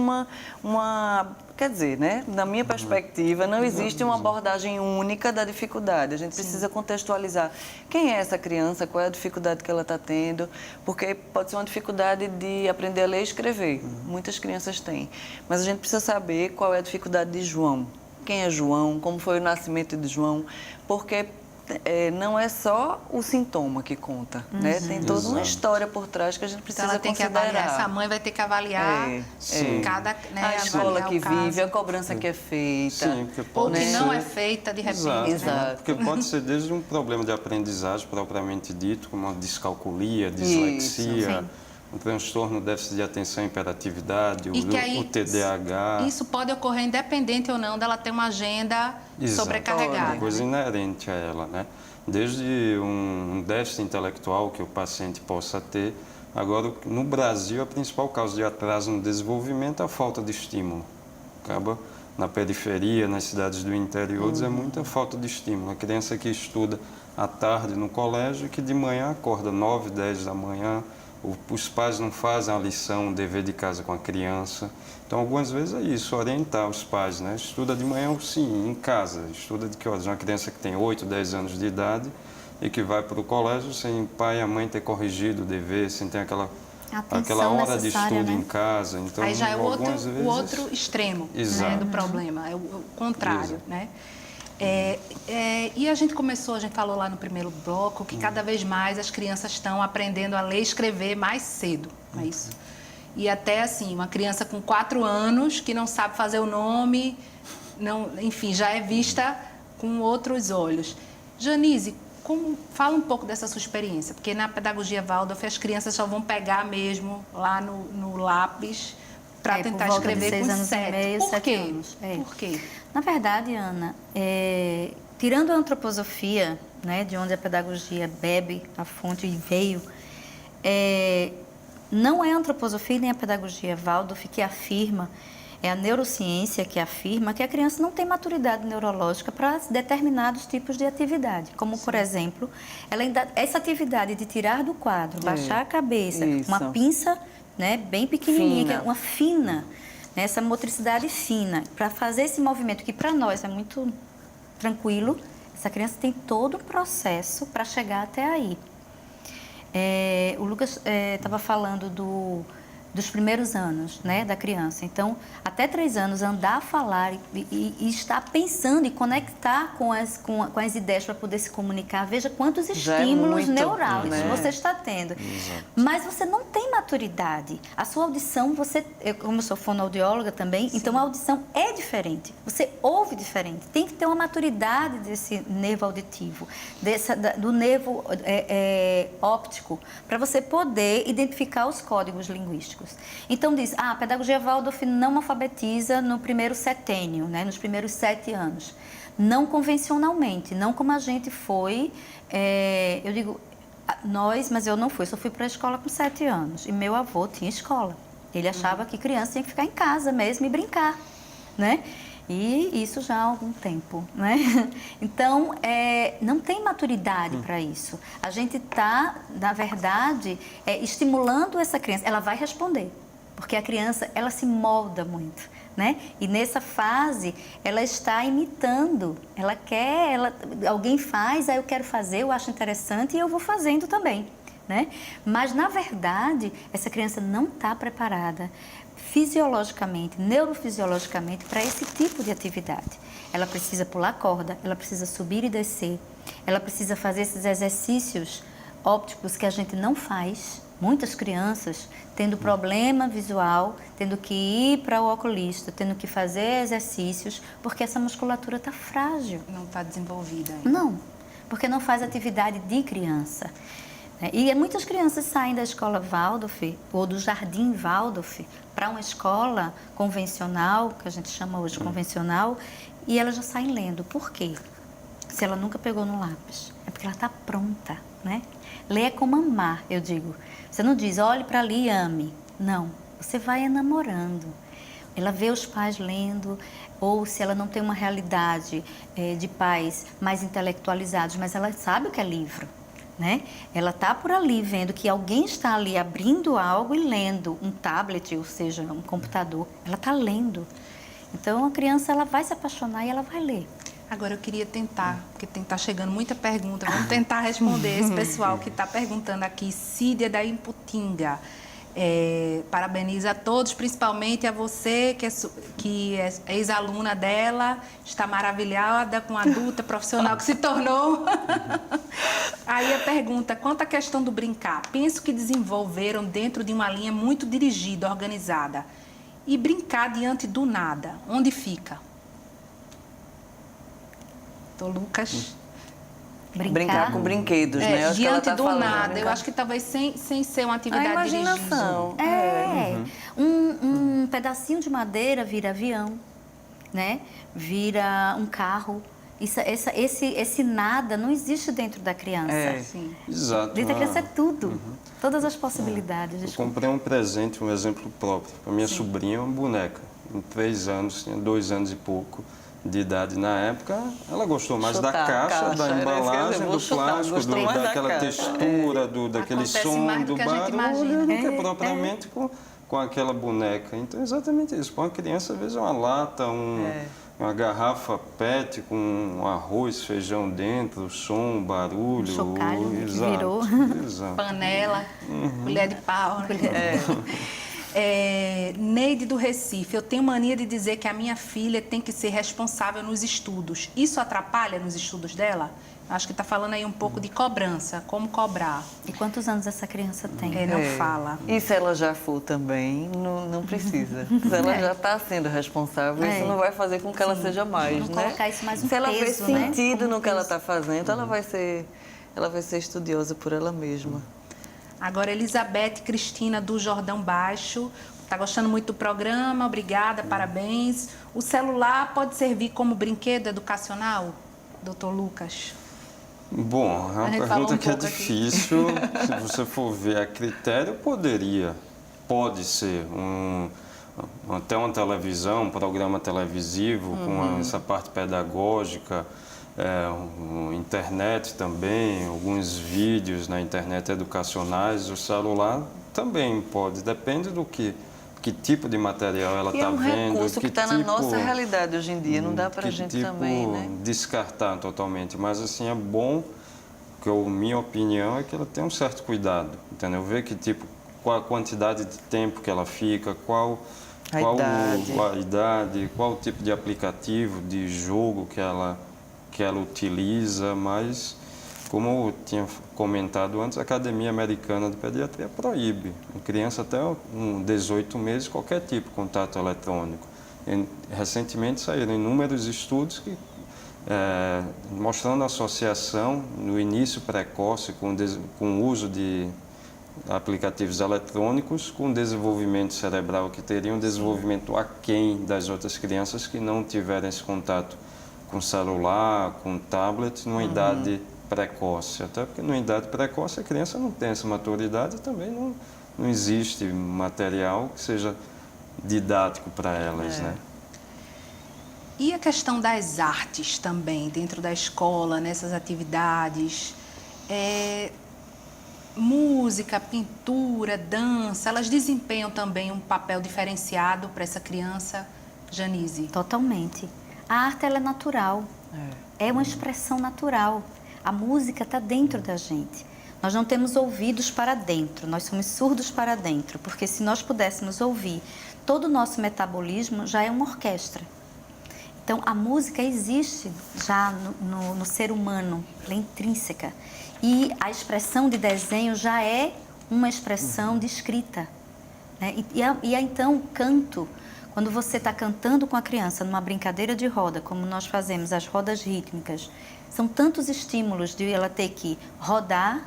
quer dizer, né, na minha perspectiva, não existe uma abordagem única da dificuldade. A gente precisa contextualizar quem é essa criança, qual é a dificuldade que ela está tendo, porque pode ser uma dificuldade de aprender a ler e escrever. Muitas crianças têm. Mas a gente precisa saber qual é a dificuldade de João, quem é João, como foi o nascimento de João, porque não é só o sintoma que conta, né? Tem toda uma história por trás que a gente precisa então ela tem considerar. Que avaliar, essa mãe vai ter que avaliar cada, né, a escola que vive, a cobrança que é feita. Sim, porque pode ou que ser... não é feita de repente. Exato. Né? Porque pode ser desde um problema de aprendizagem propriamente dito, como a descalculia, dislexia, um transtorno de déficit de atenção e hiperatividade, o TDAH. Isso pode ocorrer independente ou não dela ter uma agenda sobrecarregada. É uma coisa inerente a ela, né? Desde um déficit intelectual que o paciente possa ter. Agora, no Brasil, a principal causa de atraso no desenvolvimento é a falta de estímulo. Acaba na periferia, nas cidades do interior, é muita falta de estímulo. A criança que estuda à tarde no colégio, que de manhã acorda 9, 10 da manhã, os pais não fazem a lição, o dever de casa com a criança. Então, algumas vezes é isso, orientar os pais, né? Estuda de manhã, sim, em casa. Estuda de que horas? Uma criança que tem 8, 10 anos de idade e que vai para o colégio sem o pai e a mãe ter corrigido o dever, sem ter aquela hora de estudo, né? Em casa. Então, aí já é o outro extremo, né, do problema, é o contrário, né? E a gente falou lá no primeiro bloco que cada vez mais as crianças estão aprendendo a ler e escrever mais cedo, não é isso? E até assim, uma criança com 4 anos que não sabe fazer o nome, enfim, já é vista com outros olhos. Janise, fala um pouco dessa sua experiência, porque na pedagogia Waldorf as crianças só vão pegar mesmo lá no lápis para tentar escrever com 7. Por quê? Por quê? Na verdade, Ana, tirando a antroposofia, né, de onde a pedagogia bebe a fonte e veio, não é a antroposofia nem a pedagogia Waldorf que afirma, é a neurociência que afirma que a criança não tem maturidade neurológica para determinados tipos de atividade, como, por exemplo, essa atividade de tirar do quadro, baixar a cabeça, uma pinça, né, bem pequenininha, uma fina, né, essa motricidade fina, para fazer esse movimento que para nós é muito tranquilo, essa criança tem todo um processo para chegar até aí. O Lucas estava falando dos primeiros anos, né, da criança. Então, até 3 anos, andar, falar e estar pensando e conectar com as ideias para poder se comunicar. Veja quantos estímulos neurais você está tendo. Exato. Mas você não tem maturidade. A sua audição, como eu sou fonoaudióloga também, então a audição é diferente. Você ouve diferente. Tem que ter uma maturidade desse nervo auditivo, do nervo óptico, para você poder identificar os códigos linguísticos. Então diz, a pedagogia Waldorf não alfabetiza no primeiro setênio, né, nos primeiros 7 anos. Não convencionalmente, não como a gente foi, eu digo, mas eu não fui, só fui para a escola com 7 anos. E meu avô tinha escola. Ele achava que criança tinha que ficar em casa mesmo e brincar, né? E isso já há algum tempo, né? Então, não tem maturidade para isso. A gente está, na verdade, estimulando essa criança. Ela vai responder, porque a criança, ela se molda muito, né? E nessa fase, ela está imitando. Ela quer, alguém faz, aí eu quero fazer, eu acho interessante e eu vou fazendo também, né? Mas, na verdade, essa criança não está preparada fisiologicamente, neurofisiologicamente, para esse tipo de atividade. Ela precisa pular corda, ela precisa subir e descer, ela precisa fazer esses exercícios ópticos que a gente não faz. Muitas crianças tendo problema visual, tendo que ir para o oculista, tendo que fazer exercícios, porque essa musculatura está frágil. Não está desenvolvida ainda. Não, porque não faz atividade de criança. E muitas crianças saem da escola Waldorf ou do jardim Waldorf para uma escola convencional, que a gente chama hoje convencional, e elas já saem lendo. Por quê? Se ela nunca pegou no lápis. É porque ela está pronta, né? Ler é como amar, eu digo. Você não diz, olhe para ali e ame. Não, você vai enamorando. Ela vê os pais lendo, ou se ela não tem uma realidade de pais mais intelectualizados, mas ela sabe o que é livro. Né? Ela está por ali vendo que alguém está ali abrindo algo e lendo um tablet, ou seja, um computador. Ela está lendo. Então, a criança ela vai se apaixonar e ela vai ler. Agora, eu queria tentar, porque está chegando muita pergunta, vamos tentar responder esse pessoal que está perguntando aqui. Cídia da Imputinga. Parabeniza a todos, principalmente a você, que é ex-aluna dela, está maravilhada com a adulta profissional que se tornou. Aí a pergunta, quanto à questão do brincar, penso que desenvolveram dentro de uma linha muito dirigida, organizada. E brincar diante do nada, onde fica? Então, Lucas... Brincar com brinquedos, né? Acho diante do nada. Eu acho que talvez sem ser uma atividade dirigida. A imaginação. Um pedacinho de madeira vira avião, né? Vira um carro. Esse nada não existe dentro da criança. Sim. Exato. Dentro da criança é tudo. Todas as possibilidades. Eu comprei um presente, um exemplo próprio. A minha sobrinha é uma boneca. Em 3 anos, tinha 2 anos e pouco de idade na época, ela gostou mais da caixa, da embalagem, do plástico, daquela textura, daquele som, do barulho, do que propriamente com aquela boneca. Então, exatamente isso. Para uma criança, às vezes, é uma lata, uma garrafa PET com um arroz, feijão dentro, som, barulho. Chocalho, que virou. Exato. Panela, colher de pau. Neide do Recife, eu tenho mania de dizer que a minha filha tem que ser responsável nos estudos. Isso atrapalha nos estudos dela? Acho que está falando aí um pouco de cobrança, como cobrar. E quantos anos essa criança tem? Não fala. E se ela já for também, não precisa. Se ela já está sendo responsável, isso não vai fazer com que ela seja mais, não né? Colocar isso mais um se ela peso, vê sentido no que ela peso. está fazendo, ela vai ser estudiosa por ela mesma. Agora, Elizabeth Cristina do Jordão Baixo. Está gostando muito do programa, obrigada, parabéns. O celular pode servir como brinquedo educacional, doutor Lucas? Bom, é uma pergunta que é difícil. Se você for ver a critério, pode ser até uma televisão, um programa televisivo com essa parte pedagógica, internet também, alguns vídeos na internet educacionais. O celular também pode, depende do que tipo de material ela está vendo. É um recurso que está na nossa realidade hoje em dia, não dá para a gente também, né? Descartar totalmente, mas assim, é bom, que minha opinião é que ela tem um certo cuidado, entendeu? Ver qual a quantidade de tempo que ela fica, qual a idade, qual o tipo de aplicativo, de jogo que ela utiliza, mas... Como eu tinha comentado antes, a Academia Americana de Pediatria proíbe em criança até 18 meses qualquer tipo de contato eletrônico. Recentemente saíram inúmeros estudos mostrando a associação no início precoce com o uso de aplicativos eletrônicos com o desenvolvimento cerebral, que teria um desenvolvimento aquém das outras crianças que não tiverem esse contato com celular, com tablet, numa idade precoce, até porque numa idade precoce a criança não tem essa maturidade e também não existe material que seja didático para elas, né? E a questão das artes também, dentro da escola, nessas atividades, música, pintura, dança, elas desempenham também um papel diferenciado para essa criança, Janise? Totalmente. A arte, ela é natural, é uma expressão natural. A música está dentro da gente. Nós não temos ouvidos para dentro, nós somos surdos para dentro, porque se nós pudéssemos ouvir, todo o nosso metabolismo já é uma orquestra. Então, a música existe já no ser humano, ela é intrínseca. E a expressão de desenho já é uma expressão de escrita, né? Então, o canto, quando você está cantando com a criança numa brincadeira de roda, como nós fazemos, as rodas rítmicas, são tantos estímulos de ela ter que rodar,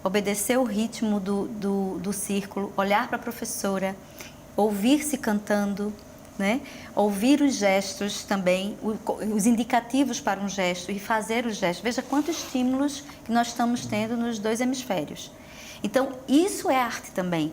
obedecer o ritmo do círculo, olhar para a professora, ouvir-se cantando, né? Ouvir os gestos também, os indicativos para um gesto e fazer os gestos. Veja quantos estímulos que nós estamos tendo nos 2 hemisférios. Então, isso é arte também.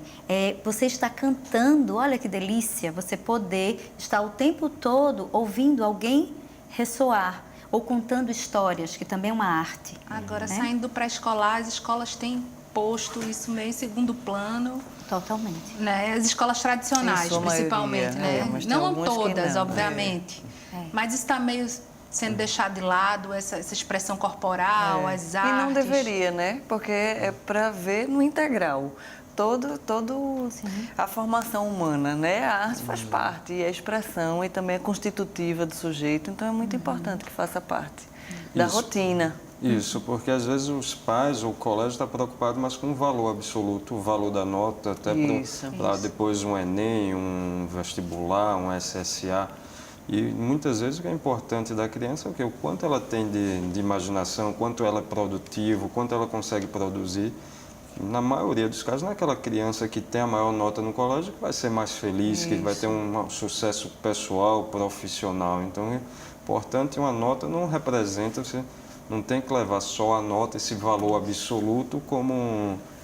Você está cantando, olha que delícia, você poder estar o tempo todo ouvindo alguém ressoar, ou contando histórias, que também é uma arte. Agora, saindo do pré-escolar, as escolas têm posto isso meio em segundo plano. Totalmente. Né? As escolas tradicionais, principalmente. Maioria, né? Não todas, não, obviamente. Mas isso está meio sendo deixado de lado, essa expressão corporal, as artes. E não deveria, né? Porque é para ver no integral. toda a formação humana, né? A arte faz parte, e a expressão e também é constitutiva do sujeito, então é muito importante que faça parte da rotina. Isso, porque às vezes os pais ou o colégio estão preocupados mais com o valor absoluto, o valor da nota, até para depois um Enem, um vestibular, um SSA. E muitas vezes o que é importante da criança é o quanto ela tem de imaginação, o quanto ela é produtiva, o quanto ela consegue produzir. Na maioria dos casos, não é aquela criança que tem a maior nota no colégio que vai ser mais feliz, que vai ter um sucesso pessoal, profissional. Então, é importante, uma nota não representa, você não tem que levar só a nota, esse valor absoluto como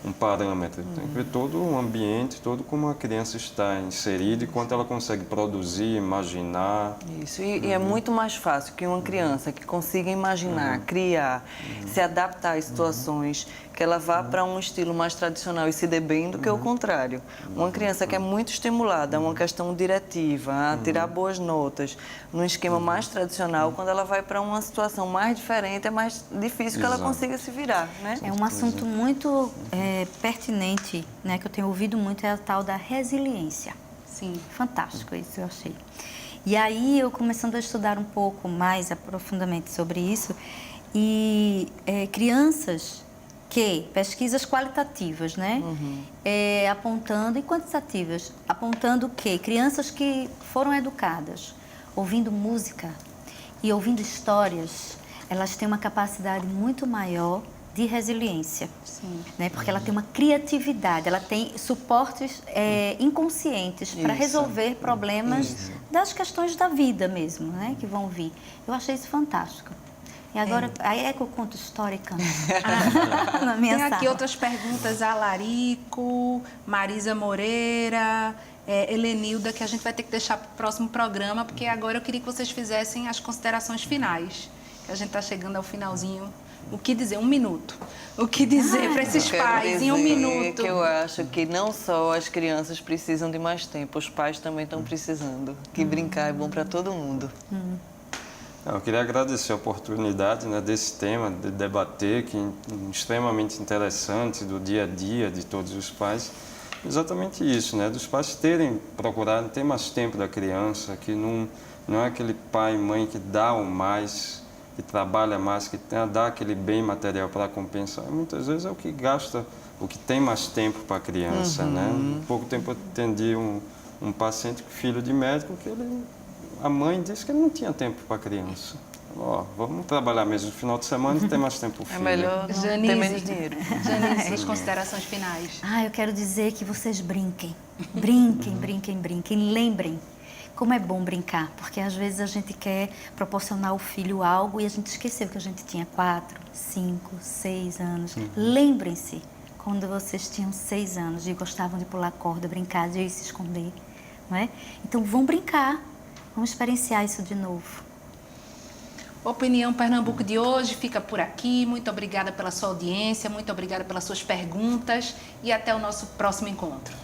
um parâmetro. Tem que ver todo o ambiente, todo como a criança está inserida e quanto ela consegue produzir, imaginar. Isso, e é muito mais fácil que uma criança que consiga imaginar, criar, se adaptar às situações, que ela vá para um estilo mais tradicional e se dê bem do que o contrário. Uma criança que é muito estimulada a uma questão diretiva, a tirar boas notas, num esquema mais tradicional, quando ela vai para uma situação mais diferente, é mais difícil que ela consiga se virar, né? É um assunto muito pertinente, né, que eu tenho ouvido muito, é a tal da resiliência. Sim. Fantástico isso, eu achei. E aí, eu começando a estudar um pouco mais aprofundadamente sobre isso, e crianças pesquisas qualitativas, né? Apontando, e quantitativas, apontando que crianças que foram educadas ouvindo música e ouvindo histórias, elas têm uma capacidade muito maior de resiliência. Sim. Né? Porque ela tem uma criatividade, ela tem suportes inconscientes para resolver problemas das questões da vida mesmo, né? Que vão vir. Eu achei isso fantástico. E agora, aí é que eu conto história e canto. Na minha Tem aqui sala. outras perguntas, a Larico, Marisa Moreira, Helenilda, que a gente vai ter que deixar para o próximo programa, porque agora eu queria que vocês fizessem as considerações finais, que a gente está chegando ao finalzinho. O que dizer? 1 minuto. O que dizer para esses pais em 1 minuto? Que eu acho que não só as crianças precisam de mais tempo, os pais também estão precisando. Que brincar é bom para todo mundo. Eu queria agradecer a oportunidade, né, desse tema, de debater, que é extremamente interessante, do dia a dia de todos os pais. Exatamente isso, né, dos pais procurarem ter mais tempo da criança, que não é aquele pai e mãe que dá o mais, que trabalha mais, que dá aquele bem material para compensar. Muitas vezes é o que gasta, o que tem mais tempo para a criança. Né? Há pouco tempo eu atendi um paciente, filho de médico, que a mãe disse que ele não tinha tempo para a criança. Vamos trabalhar mesmo no final de semana e ter mais tempo para o filho. É melhor ter menos dinheiro. Janice, suas considerações finais. Eu quero dizer que vocês brinquem. Brinquem, brinquem, brinquem. Lembrem como é bom brincar, porque às vezes a gente quer proporcionar ao filho algo e a gente esqueceu que a gente tinha 4, 5, 6 anos. Lembrem-se quando vocês tinham 6 anos e gostavam de pular corda, brincar, de ir se esconder. Não é? Então vão brincar. Vamos experienciar isso de novo. Opinião Pernambuco de hoje fica por aqui. Muito obrigada pela sua audiência, muito obrigada pelas suas perguntas e até o nosso próximo encontro.